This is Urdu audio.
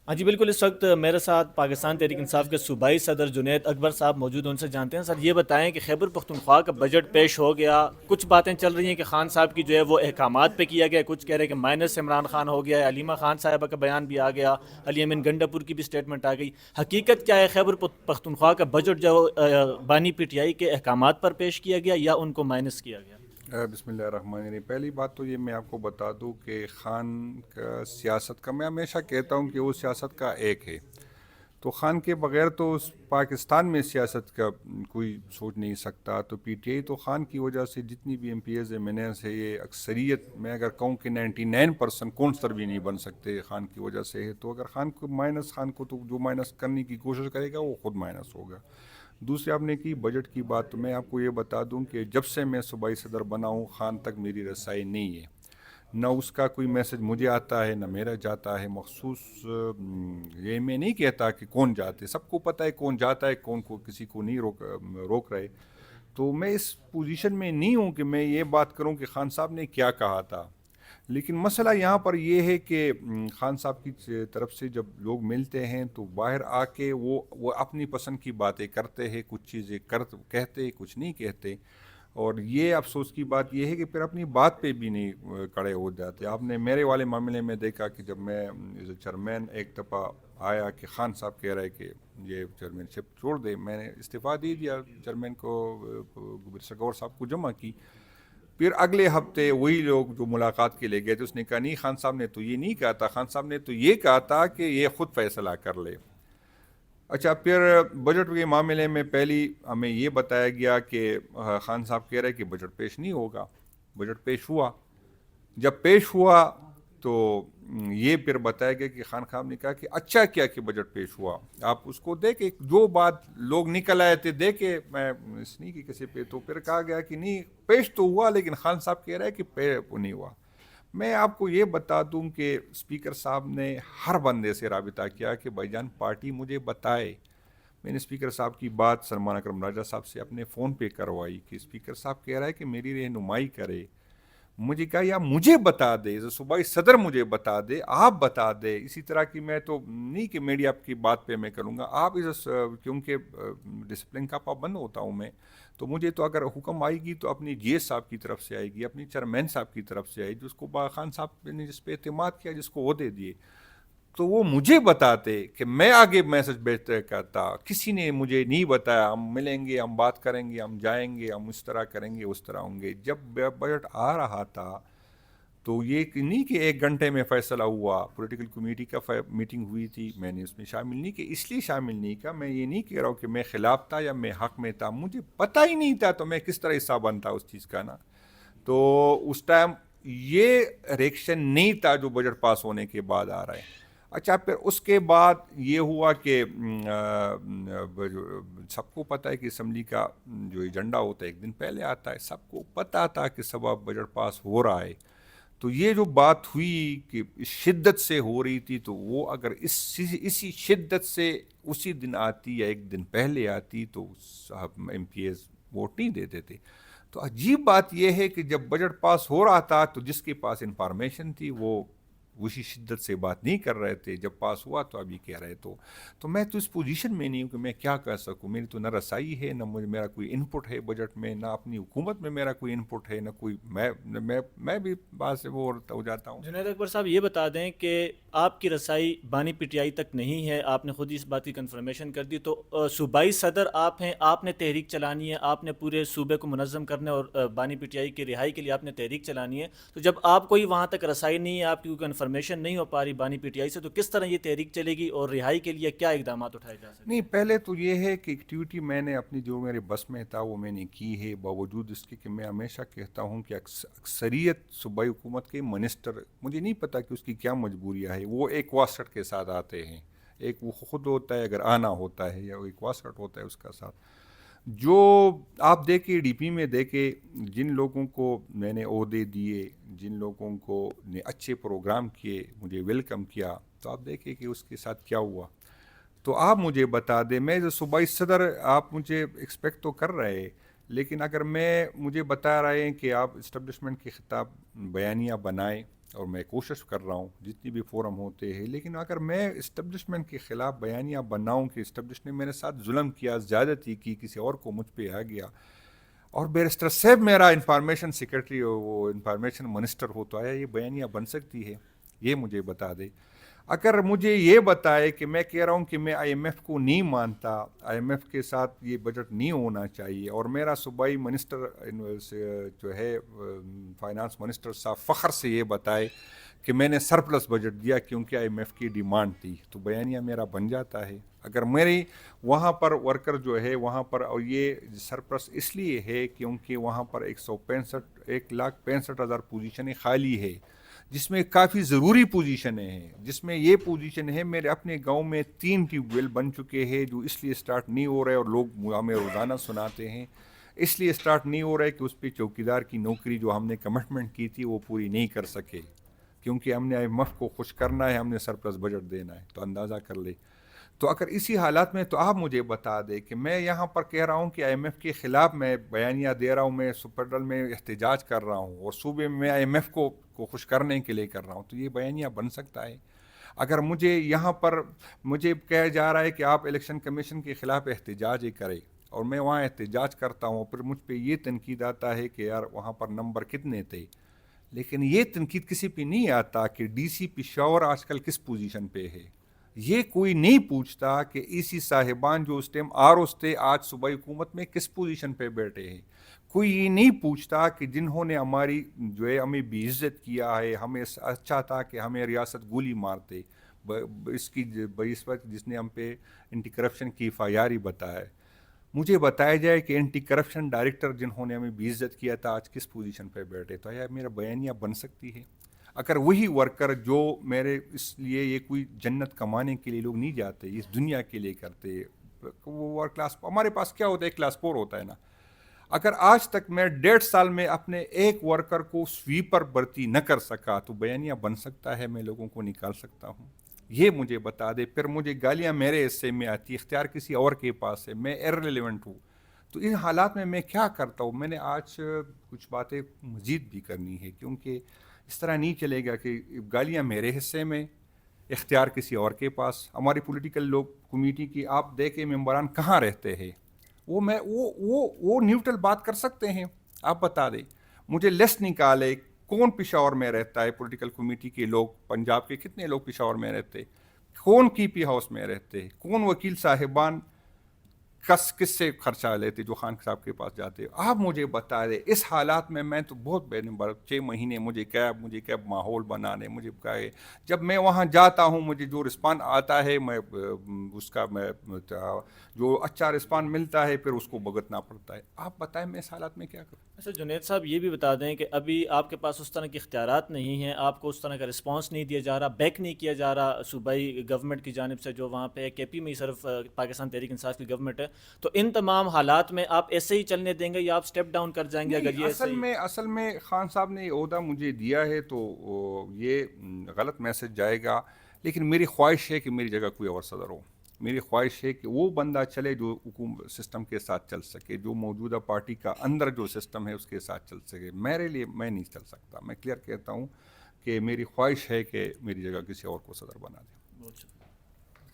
ہاں جی بالکل، اس وقت میرے ساتھ پاکستان تحریک انصاف کے صوبائی صدر جنید اکبر صاحب موجود ہیں، ان سے جانتے ہیں۔ سر یہ بتائیں کہ خیبر پختونخوا کا بجٹ پیش ہو گیا، کچھ باتیں چل رہی ہیں کہ خان صاحب کی جو ہے وہ احکامات پہ کیا گیا، کچھ کہہ رہے ہیں کہ مائنس عمران خان ہو گیا ہے، علیمہ خان صاحبہ کا بیان بھی آ گیا، علی امین گنڈا پور کی بھی سٹیٹمنٹ آ گئی۔ حقیقت کیا ہے؟ خیبر پختونخوا کا بجٹ جو بانی پی ٹی آئی کے احکامات پر پیش کیا گیا یا ان کو مائنس کیا گیا؟ بسم اللہ الرحمن الرحیم۔ پہلی بات تو یہ میں آپ کو بتا دوں کہ خان کا سیاست کا، میں ہمیشہ کہتا ہوں کہ وہ سیاست کا ایک ہے، تو خان کے بغیر تو اس پاکستان میں سیاست کا کوئی سوچ نہیں سکتا۔ تو پی ٹی آئی تو خان کی وجہ سے جتنی بھی M P As M N As ہے، یہ اکثریت میں اگر کہوں کہ 99% کونسلر بھی نہیں بن سکتے خان کی وجہ سے ہے۔ تو اگر خان کو مائنس، خان کو تو جو مائنس کرنے کی کوشش کرے گا وہ خود مائنس ہوگا۔ دوسری آپ نے کی بجٹ کی بات، تو میں آپ کو یہ بتا دوں کہ جب سے میں صوبائی صدر بنا ہوں، خان تک میری رسائی نہیں ہے، نہ اس کا کوئی میسج مجھے آتا ہے نہ میرا جاتا ہے مخصوص۔ یہ میں نہیں کہتا کہ کون جاتے، سب کو پتہ ہے کون جاتا ہے، کون کو کسی کو نہیں روک رہے۔ تو میں اس پوزیشن میں نہیں ہوں کہ میں یہ بات کروں کہ خان صاحب نے کیا کہا تھا۔ لیکن مسئلہ یہاں پر یہ ہے کہ خان صاحب کی طرف سے جب لوگ ملتے ہیں تو باہر آ کے وہ اپنی پسند کی باتیں کرتے ہیں، کچھ چیزیں کہتے، کچھ نہیں کہتے۔ اور یہ افسوس کی بات یہ ہے کہ پھر اپنی بات پہ بھی نہیں کڑے ہو جاتے۔ آپ نے میرے والے معاملے میں دیکھا کہ جب میں چیئرمین ایک دفعہ آیا کہ خان صاحب کہہ رہے کہ یہ چیئرمین شپ چھوڑ دے، میں نے استعفیٰ دے دیا، چیئرمین کو برسا گور صاحب کو جمع کی۔ پھر اگلے ہفتے وہی لوگ جو ملاقات کے لیے گئے تھے، اس نے کہا نہیں خان صاحب نے تو یہ نہیں کہا تھا، خان صاحب نے تو یہ کہا تھا کہ یہ خود فیصلہ کر لے۔ اچھا، پھر بجٹ کے معاملے میں پہلی ہمیں یہ بتایا گیا کہ خان صاحب کہہ رہے کہ بجٹ پیش نہیں ہوگا۔ بجٹ پیش ہوا، جب پیش ہوا تو یہ پھر بتایا گیا کہ خان صاحب نے کہا کہ اچھا کیا کہ بجٹ پیش ہوا، آپ اس کو دیکھیں جو بات لوگ نکل آئے تھے دیکھے، میں اس نہیں کہ کسی پہ، تو پھر کہا گیا کہ نہیں پیش تو ہوا لیکن خان صاحب کہہ رہے کہ نہیں ہوا۔ میں آپ کو یہ بتا دوں کہ اسپیکر صاحب نے ہر بندے سے رابطہ کیا کہ بھائی جان پارٹی مجھے بتائے۔ میں نے اسپیکر صاحب کی بات سلمان اکرم راجہ صاحب سے اپنے فون پہ کروائی کہ اسپیکر صاحب کہہ رہا ہے کہ میری رہنمائی کرے۔ مجھے کہا یا مجھے بتا دے، صوبائی صدر مجھے بتا دے، آپ بتا دے۔ اسی طرح کی میں تو نہیں کہ میڈیا کی بات پہ میں کروں گا، آپ کیونکہ ڈسپلن کا پابند ہوتا ہوں میں، تو مجھے تو اگر حکم آئے گی تو اپنی جی ایس صاحب کی طرف سے آئے گی، اپنی چیئرمین صاحب کی طرف سے آئے گی، جس کو خان صاحب نے جس پہ اعتماد کیا، جس کو عہدے دیے، تو وہ مجھے بتاتے کہ میں آگے میسج بھیجتا کرتا۔ کسی نے مجھے نہیں بتایا ہم ملیں گے، ہم بات کریں گے، ہم جائیں گے، ہم اس طرح کریں گے، اس طرح ہوں گے۔ جب بجٹ آ رہا تھا تو یہ نہیں کہ 1 گھنٹے میں فیصلہ ہوا، پولیٹیکل کمیٹی کا میٹنگ ہوئی تھی، میں نے اس میں شامل نہیں کہ اس لیے شامل نہیں کیا، میں یہ نہیں کہہ رہا ہوں کہ میں خلاف تھا یا میں حق میں تھا، مجھے پتہ ہی نہیں تھا تو میں کس طرح حصہ بنتا اس چیز کا نا۔ تو اس ٹائم یہ ریئیکشن نہیں تھا جو بجٹ پاس ہونے کے بعد آ رہا ہے۔ اچھا، پھر اس کے بعد یہ ہوا کہ سب کو پتہ ہے کہ اسمبلی کا جو ایجنڈا ہوتا ہے 1 دن پہلے آتا ہے، سب کو پتہ تھا کہ سبب بجٹ پاس ہو رہا ہے۔ تو یہ جو بات ہوئی کہ اس شدت سے ہو رہی تھی، تو وہ اگر اسی شدت سے اسی دن آتی یا 1 دن پہلے آتی تو صاحب ایم پی ایز ووٹ نہیں دیتے تھے۔ تو عجیب بات یہ ہے کہ جب بجٹ پاس ہو رہا تھا تو جس کے پاس انفارمیشن تھی وہ اسی شدت سے بات نہیں کر رہے تھے، جب پاس ہوا تو ابھی کہہ رہے تو میں تو اس پوزیشن میں نہیں ہوں کہ میں کیا کہہ سکوں۔ میری تو نہ رسائی ہے، نہ میرا کوئی انپٹ ہے بجٹ میں، نہ اپنی حکومت میں میرا کوئی انپٹ ہے، نہ کوئی میں بھی بات سے وہ ہو جاتا ہوں۔ جنید اکبر صاحب یہ بتا دیں کہ آپ کی رسائی بانی پی ٹی آئی تک نہیں ہے، آپ نے خود ہی اس بات کی کنفرمیشن کر دی، تو صوبائی صدر آپ ہیں، آپ نے تحریک چلانی ہے، آپ نے پورے صوبے کو منظم کرنے اور بانی پی ٹی آئی کی رہائی کے لیے آپ نے تحریک چلانی ہے، تو جب آپ کو ہی وہاں تک رسائی نہیں ہے، آپ کی کوئی کنفرمیشن نہیں ہو پا رہی بانی پی ٹی آئی سے، تو کس طرح یہ تحریک چلے گی اور رہائی کے لیے کیا اقدامات اٹھائے جا سکتے نہیں، ہیں؟ پہلے تو یہ ہے کہ ایکٹیویٹی میں نے اپنی جو میرے بس میں تھا وہ میں نے کی ہے، باوجود اس کے کہ میں ہمیشہ کہتا ہوں کہ اکثریت صوبائی حکومت کے منسٹر، مجھے نہیں پتہ کہ اس کی کیا مجبوریاں ہے، وہ ایک واسطٹ کے ساتھ آتے ہیں، ایک وہ خود ہوتا ہے اگر آنا ہوتا ہے، یا وہ ایک واسطٹ ہوتا ہے اس کا ساتھ۔ جو آپ دیکھیں ڈی پی میں دیکھیں، جن لوگوں کو میں نے عہدے دیے، جن لوگوں کو نے اچھے پروگرام کیے، مجھے ویلکم کیا، تو آپ دیکھیں کہ اس کے ساتھ کیا ہوا۔ تو آپ مجھے بتا دیں، میں جو صوبائی صدر، آپ مجھے ایکسپیکٹ تو کر رہے، لیکن اگر مجھے بتا رہے ہیں کہ آپ اسٹیبلشمنٹ کے خطاب بیانیہ بنائیں، اور میں کوشش کر رہا ہوں جتنی بھی فورم ہوتے ہیں، لیکن اگر میں اسٹیبلشمنٹ کے خلاف بیانیہ بناؤں کہ اسٹیبلشمنٹ نے میرے ساتھ ظلم کیا، زیادتی کی، کسی اور کو مجھ پہ آ گیا، اور بیرسٹر صاحب میرا انفارمیشن سیکرٹری ہو، وہ انفارمیشن منسٹر ہو، تو آیا یہ بیانیہ بن سکتی ہے؟ یہ مجھے بتا دے۔ اگر مجھے یہ بتائے کہ میں کہہ رہا ہوں کہ میں آئی ایم ایف کو نہیں مانتا، آئی ایم ایف کے ساتھ یہ بجٹ نہیں ہونا چاہیے، اور میرا صوبائی منسٹر جو ہے فائنانس منسٹر صاحب فخر سے یہ بتائے کہ میں نے سرپلس بجٹ دیا کیونکہ آئی ایم ایف کی ڈیمانڈ تھی، تو بیانیہ میرا بن جاتا ہے۔ اگر میری وہاں پر ورکر جو ہے وہاں پر، اور یہ سرپلس اس لیے ہے کیونکہ وہاں پر 1,65,000 پوزیشنیں خالی ہے، جس میں کافی ضروری پوزیشنیں ہیں، جس میں یہ پوزیشن ہے میرے اپنے گاؤں میں 3 ٹیوب ویل بن چکے ہیں جو اس لیے سٹارٹ نہیں ہو رہے، اور لوگ ہمیں روزانہ سناتے ہیں اس لیے سٹارٹ نہیں ہو رہا ہے کہ اس پہ چوکیدار کی نوکری جو ہم نے کمٹمنٹ کی تھی وہ پوری نہیں کر سکے، کیونکہ ہم نے آئی ایم ایف کو خوش کرنا ہے، ہم نے سرپلس بجٹ دینا ہے۔ تو اندازہ کر لے، تو اگر اسی حالات میں تو آپ مجھے بتا دیں کہ میں یہاں پر کہہ رہا ہوں کہ آئی ایم ایف کے خلاف میں بیانیہ دے رہا ہوں، میں فیڈرل میں احتجاج کر رہا ہوں، اور صوبے میں آئی ایم ایف کو خوش کرنے کے لیے کر رہا ہوں، تو یہ بیانیہ بن سکتا ہے؟ اگر مجھے یہاں پر مجھے کہا جا رہا ہے کہ آپ الیکشن کمیشن کے خلاف احتجاج کریں، اور میں وہاں احتجاج کرتا ہوں، پھر مجھ پہ یہ تنقید آتا ہے کہ یار وہاں پر نمبر کتنے تھے، لیکن یہ تنقید کسی پہ نہیں آتا کہ ڈی سی پشاور آج کل کس پوزیشن پہ ہے۔ یہ کوئی نہیں پوچھتا کہ ای سی صاحبان جو اس ٹائم آرز تھے آج صوبائی حکومت میں کس پوزیشن پہ بیٹھے ہیں۔ کوئی یہ نہیں پوچھتا کہ جنہوں نے ہماری جو ہے ہمیں بے عزت کیا ہے، ہمیں اچھا تھا کہ ہمیں ریاست گولی مارتے، اس کی اس وقت جس نے ہم پہ اینٹی کرپشن کی ایف آئی آر ہی بتایا ہے، مجھے بتایا جائے کہ اینٹی کرپشن ڈائریکٹر جنہوں نے ہمیں بے عزت کیا تھا آج کس پوزیشن پہ بیٹھے، تو یا میرا بیانیہ بن سکتی ہے؟ اگر وہی ورکر جو میرے، اس لیے یہ کوئی جنت کمانے کے لیے لوگ نہیں جاتے، اس دنیا کے لیے کرتے، وہ کلاس ہمارے پاس کیا ہوتا ہے، کلاس 4 ہوتا ہے نا۔ اگر آج تک میں 1.5 سال میں اپنے ایک ورکر کو سویپر بھرتی نہ کر سکا، تو بیانیہ بن سکتا ہے میں لوگوں کو نکال سکتا ہوں؟ یہ مجھے بتا دے۔ پھر مجھے گالیاں میرے حصے میں آتی، اختیار کسی اور کے پاس ہے، میں ایرریلیونٹ ہوں، تو ان حالات میں کیا کرتا ہوں؟ میں نے آج کچھ باتیں مزید بھی کرنی ہے، کیونکہ اس طرح نہیں چلے گا کہ گالیاں میرے حصے میں، اختیار کسی اور کے پاس۔ ہماری پولیٹیکل لوگ کمیٹی کی آپ دیکھیں ممبران کہاں رہتے ہیں، وہ نیوٹرل بات کر سکتے ہیں؟ آپ بتا دیں مجھے، لسٹ نکالے کون پشاور میں رہتا ہے، پولیٹیکل کمیٹی کے لوگ پنجاب کے کتنے لوگ پشاور میں رہتے، کون کی پی ہاؤس میں رہتے، کون وکیل صاحبان کس سے خرچہ لیتے جو خان صاحب کے پاس جاتے، آپ مجھے بتا دیں۔ اس حالات میں تو بہت بے نمبر 6 مہینے مجھے کیب ماحول بنانے، مجھے کہے جب میں وہاں جاتا ہوں مجھے جو رسپانس آتا ہے، میں اس کا میں جو اچھا رسپانس ملتا ہے پھر اس کو بھگتنا پڑتا ہے۔ آپ بتائیں میں اس حالات میں کیا کروں؟ اچھا جنید صاحب، یہ بھی بتا دیں کہ ابھی آپ کے پاس اس طرح کے اختیارات نہیں ہیں، آپ کو اس طرح کا رسپانس نہیں دیا جا رہا، بیک نہیں کیا جا رہا صوبائی گورنمنٹ کی جانب سے جو وہاں پہ کے پی میں صرف پاکستان تحریک انصاف کی گورنمنٹ ہے، تو ان تمام حالات میں آپ ایسے ہی چلنے دیں گے یا آپ سٹیپ ڈاؤن کر جائیں گے؟ اگر یہ اصل میں خان صاحب نے یہ عہدہ مجھے دیا ہے تو یہ غلط میسج جائے گا، لیکن میری خواہش ہے کہ میری جگہ کوئی اور صدر ہو۔ میری خواہش ہے کہ وہ بندہ چلے جو حکومت سسٹم کے ساتھ چل سکے، جو موجودہ پارٹی کا اندر جو سسٹم ہے اس کے ساتھ چل سکے۔ میرے لیے میں نہیں چل سکتا، میں کلیئر کہتا ہوں کہ میری خواہش ہے کہ میری جگہ کسی اور کو صدر بنا دیں۔